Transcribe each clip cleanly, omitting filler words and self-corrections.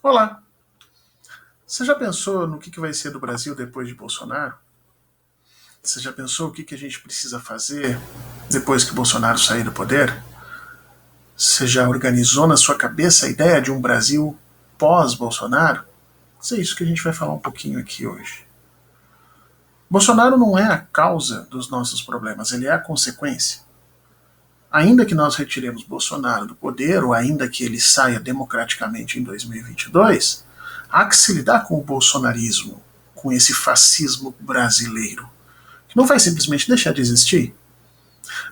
Olá, você já pensou no que vai ser do Brasil depois de Bolsonaro? Você já pensou o que a gente precisa fazer depois que Bolsonaro sair do poder? Você já organizou na sua cabeça a ideia de um Brasil pós-Bolsonaro? É isso que a gente vai falar um pouquinho aqui hoje. Bolsonaro não é a causa dos nossos problemas, ele é a consequência. Ainda que nós retiremos Bolsonaro do poder, ou ainda que ele saia democraticamente em 2022, há que se lidar com o bolsonarismo, com esse fascismo brasileiro, que não vai simplesmente deixar de existir.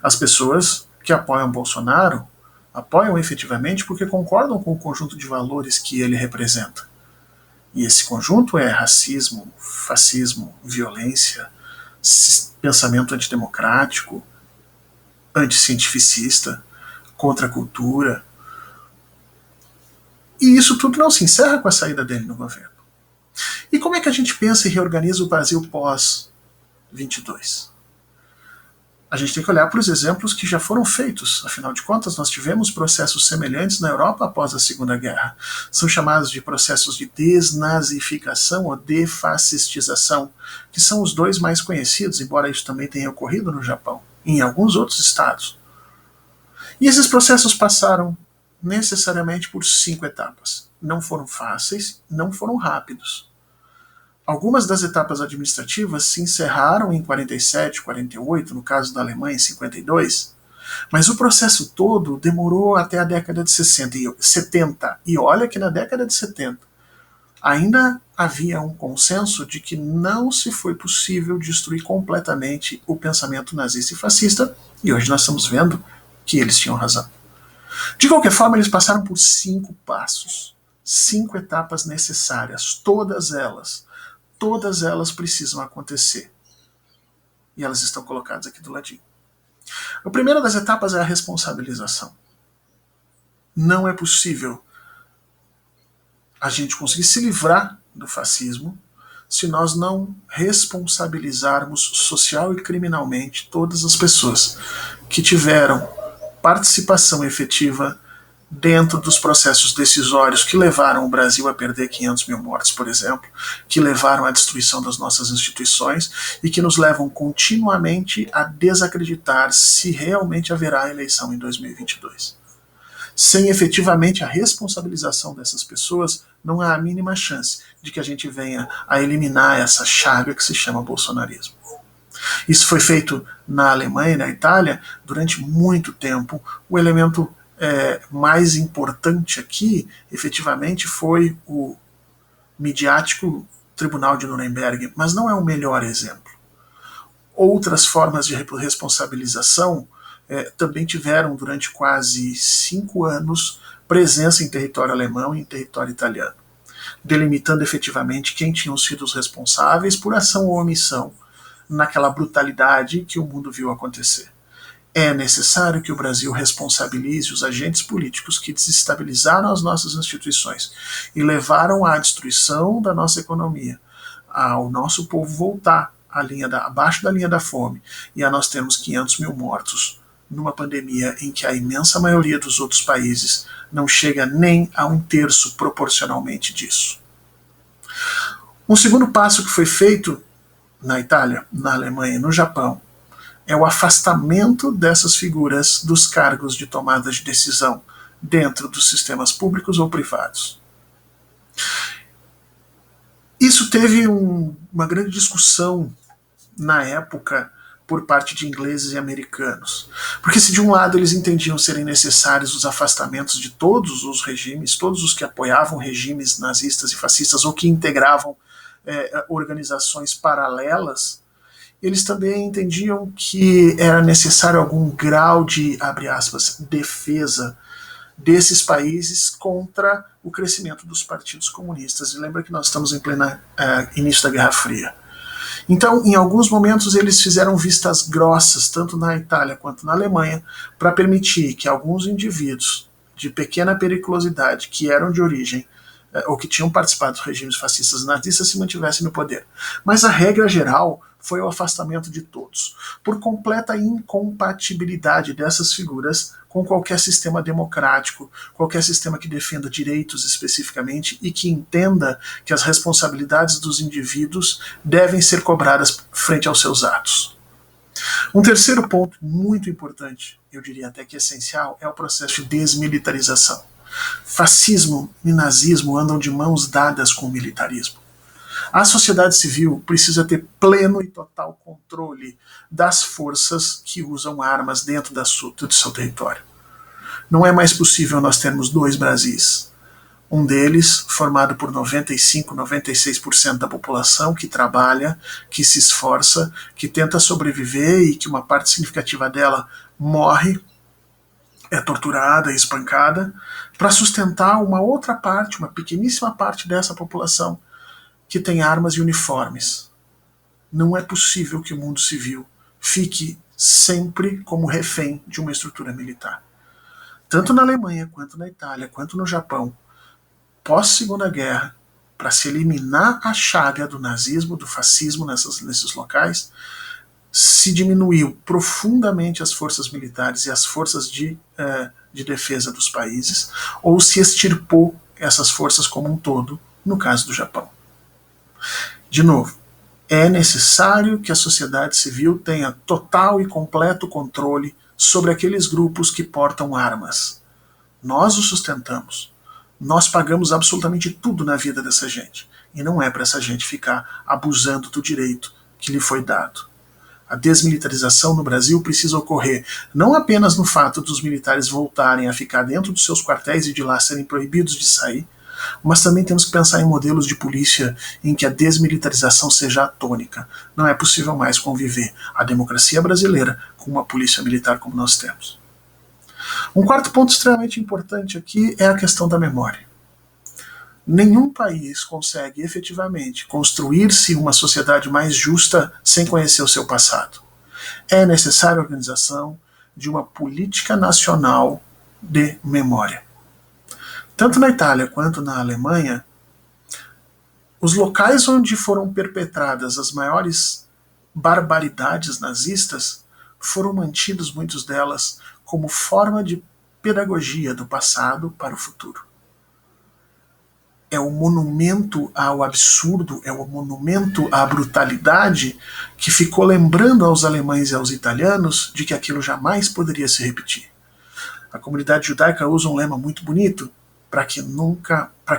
As pessoas que apoiam Bolsonaro apoiam efetivamente porque concordam com o conjunto de valores que ele representa. E esse conjunto é racismo, fascismo, violência, pensamento antidemocrático, anticientificista, contra a cultura. E isso tudo não se encerra com a saída dele no governo. E como é que a gente pensa e reorganiza o Brasil pós-22? A gente tem que olhar para os exemplos que já foram feitos. Afinal de contas, nós tivemos processos semelhantes na Europa após a Segunda Guerra. São chamados de processos de desnazificação ou defascistização, que são os dois mais conhecidos, embora isso também tenha ocorrido no Japão e em alguns outros estados. E esses processos passaram necessariamente por 5 etapas. Não foram fáceis, não foram rápidos. Algumas das etapas administrativas se encerraram em 47, 48, no caso da Alemanha em 52, mas o processo todo demorou até a década de 70. E olha que na década de 70 ainda havia um consenso de que não se foi possível destruir completamente o pensamento nazista e fascista, e hoje nós estamos vendo que eles tinham razão. De qualquer forma, eles passaram por 5 passos, 5 etapas necessárias, todas elas precisam acontecer. E elas estão colocadas aqui do ladinho. A primeira das etapas é a responsabilização. Não é possível a gente conseguir se livrar do fascismo se nós não responsabilizarmos social e criminalmente todas as pessoas que tiveram participação efetiva dentro dos processos decisórios que levaram o Brasil a perder 500 mil mortes, por exemplo, que levaram à destruição das nossas instituições e que nos levam continuamente a desacreditar se realmente haverá eleição em 2022. Sem efetivamente a responsabilização dessas pessoas, não há a mínima chance de que a gente venha a eliminar essa chaga que se chama bolsonarismo. Isso foi feito na Alemanha e na Itália durante muito tempo. O elemento mais importante aqui, efetivamente, foi o midiático Tribunal de Nuremberg, mas não é o melhor exemplo. Outras formas de responsabilização também tiveram, durante quase 5 anos, presença em território alemão e em território italiano, delimitando efetivamente quem tinham sido os responsáveis por ação ou omissão naquela brutalidade que o mundo viu acontecer. É necessário que o Brasil responsabilize os agentes políticos que desestabilizaram as nossas instituições e levaram à destruição da nossa economia, ao nosso povo voltar abaixo da linha da fome, e a nós temos 500 mil mortos numa pandemia em que a imensa maioria dos outros países não chega nem a 1/3 proporcionalmente disso. Um segundo passo que foi feito na Itália, na Alemanha e no Japão é o afastamento dessas figuras dos cargos de tomada de decisão dentro dos sistemas públicos ou privados. Isso teve uma grande discussão na época por parte de ingleses e americanos. Porque se de um lado eles entendiam serem necessários os afastamentos de todos os regimes, todos os que apoiavam regimes nazistas e fascistas ou que integravam organizações paralelas, eles também entendiam que era necessário algum grau de, abre aspas, defesa desses países contra o crescimento dos partidos comunistas. E lembra que nós estamos em plena início da Guerra Fria. Então, em alguns momentos, eles fizeram vistas grossas, tanto na Itália quanto na Alemanha, para permitir que alguns indivíduos de pequena periculosidade, que eram de origem ou que tinham participado dos regimes fascistas nazistas, se mantivessem no poder. Mas a regra geral foi o afastamento de todos, por completa incompatibilidade dessas figuras com qualquer sistema democrático, qualquer sistema que defenda direitos especificamente e que entenda que as responsabilidades dos indivíduos devem ser cobradas frente aos seus atos. Um terceiro ponto muito importante, eu diria até que essencial, é o processo de desmilitarização. Fascismo e nazismo andam de mãos dadas com o militarismo. A sociedade civil precisa ter pleno e total controle das forças que usam armas dentro do seu território. Não é mais possível nós termos dois Brasis. Um deles formado por 95, 96% da população que trabalha, que se esforça, que tenta sobreviver e que uma parte significativa dela morre, é torturada, espancada, para sustentar uma outra parte, uma pequeníssima parte dessa população que tem armas e uniformes. Não é possível que o mundo civil fique sempre como refém de uma estrutura militar. Tanto na Alemanha, quanto na Itália, quanto no Japão, pós-Segunda Guerra, para se eliminar a chaga do nazismo, do fascismo nesses locais, se diminuiu profundamente as forças militares e as forças de defesa dos países, ou se extirpou essas forças como um todo, no caso do Japão. De novo, é necessário que a sociedade civil tenha total e completo controle sobre aqueles grupos que portam armas. Nós os sustentamos. Nós pagamos absolutamente tudo na vida dessa gente. E não é para essa gente ficar abusando do direito que lhe foi dado. A desmilitarização no Brasil precisa ocorrer não apenas no fato dos militares voltarem a ficar dentro dos seus quartéis e de lá serem proibidos de sair, mas também temos que pensar em modelos de polícia em que a desmilitarização seja a tônica. Não é possível mais conviver a democracia brasileira com uma polícia militar como nós temos. Um quarto ponto extremamente importante aqui é a questão da memória. Nenhum país consegue efetivamente construir-se uma sociedade mais justa sem conhecer o seu passado. É necessária a organização de uma política nacional de memória. Tanto na Itália quanto na Alemanha, os locais onde foram perpetradas as maiores barbaridades nazistas foram mantidos, muitos delas, como forma de pedagogia do passado para o futuro. É o monumento ao absurdo, é o monumento à brutalidade que ficou lembrando aos alemães e aos italianos de que aquilo jamais poderia se repetir. A comunidade judaica usa um lema muito bonito, para que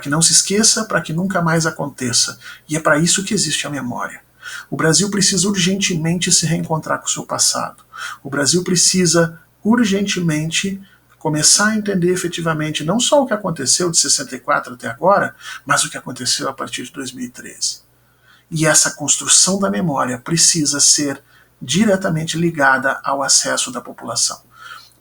não se esqueça, para que nunca mais aconteça. E é para isso que existe a memória. O Brasil precisa urgentemente se reencontrar com o seu passado. O Brasil precisa urgentemente começar a entender efetivamente não só o que aconteceu de 64 até agora, mas o que aconteceu a partir de 2013. E essa construção da memória precisa ser diretamente ligada ao acesso da população.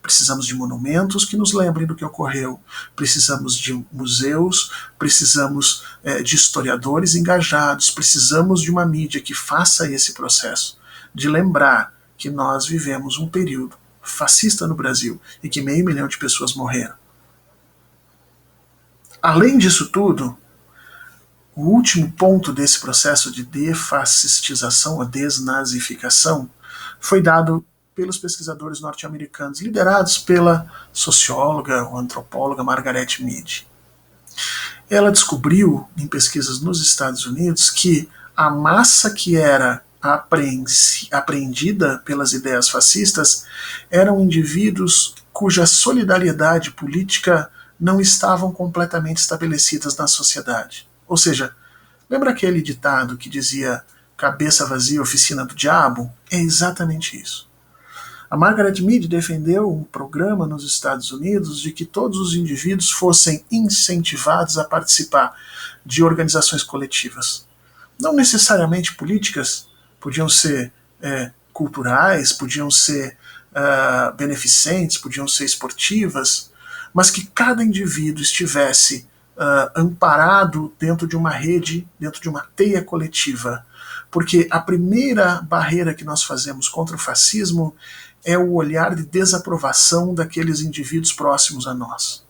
Precisamos de monumentos que nos lembrem do que ocorreu, precisamos de museus, precisamos de historiadores engajados, precisamos de uma mídia que faça esse processo de lembrar que nós vivemos um período fascista no Brasil e que 500 mil de pessoas morreram. Além disso tudo, o último ponto desse processo de defascistização ou desnazificação foi dado pelos pesquisadores norte-americanos, liderados pela socióloga ou antropóloga Margaret Mead. Ela descobriu, em pesquisas nos Estados Unidos, que a massa que era apreendida pelas ideias fascistas eram indivíduos cuja solidariedade política não estavam completamente estabelecidas na sociedade. Ou seja, lembra aquele ditado que dizia cabeça vazia, oficina do diabo? É exatamente isso. A Margaret Mead defendeu um programa nos Estados Unidos de que todos os indivíduos fossem incentivados a participar de organizações coletivas. Não necessariamente políticas, podiam ser culturais, podiam ser beneficentes, podiam ser esportivas, mas que cada indivíduo estivesse amparado dentro de uma rede, dentro de uma teia coletiva. Porque a primeira barreira que nós fazemos contra o fascismo é o olhar de desaprovação daqueles indivíduos próximos a nós.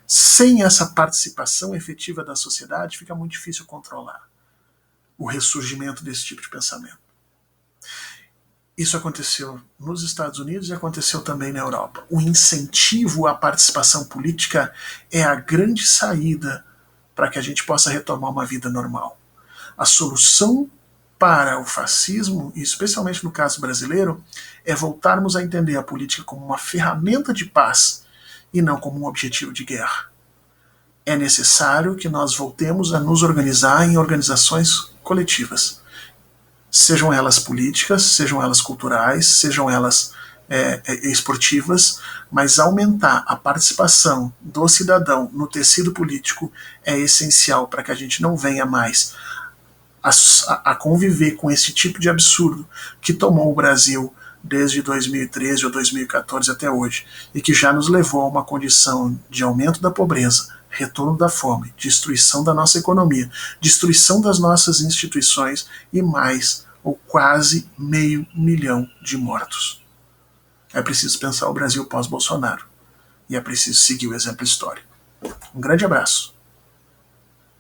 Sem essa participação efetiva da sociedade, fica muito difícil controlar o ressurgimento desse tipo de pensamento. Isso aconteceu nos Estados Unidos e aconteceu também na Europa. O incentivo à participação política é a grande saída para que a gente possa retomar uma vida normal. A solução para o fascismo, e especialmente no caso brasileiro, é voltarmos a entender a política como uma ferramenta de paz e não como um objetivo de guerra. É necessário que nós voltemos a nos organizar em organizações coletivas, sejam elas políticas, sejam elas culturais, sejam elas esportivas, mas aumentar a participação do cidadão no tecido político é essencial para que a gente não venha mais a conviver com esse tipo de absurdo que tomou o Brasil desde 2013 ou 2014 até hoje, e que já nos levou a uma condição de aumento da pobreza, retorno da fome, destruição da nossa economia, destruição das nossas instituições e mais, ou quase 500 mil de mortos. É preciso pensar o Brasil pós-Bolsonaro, e é preciso seguir o exemplo histórico. Um grande abraço.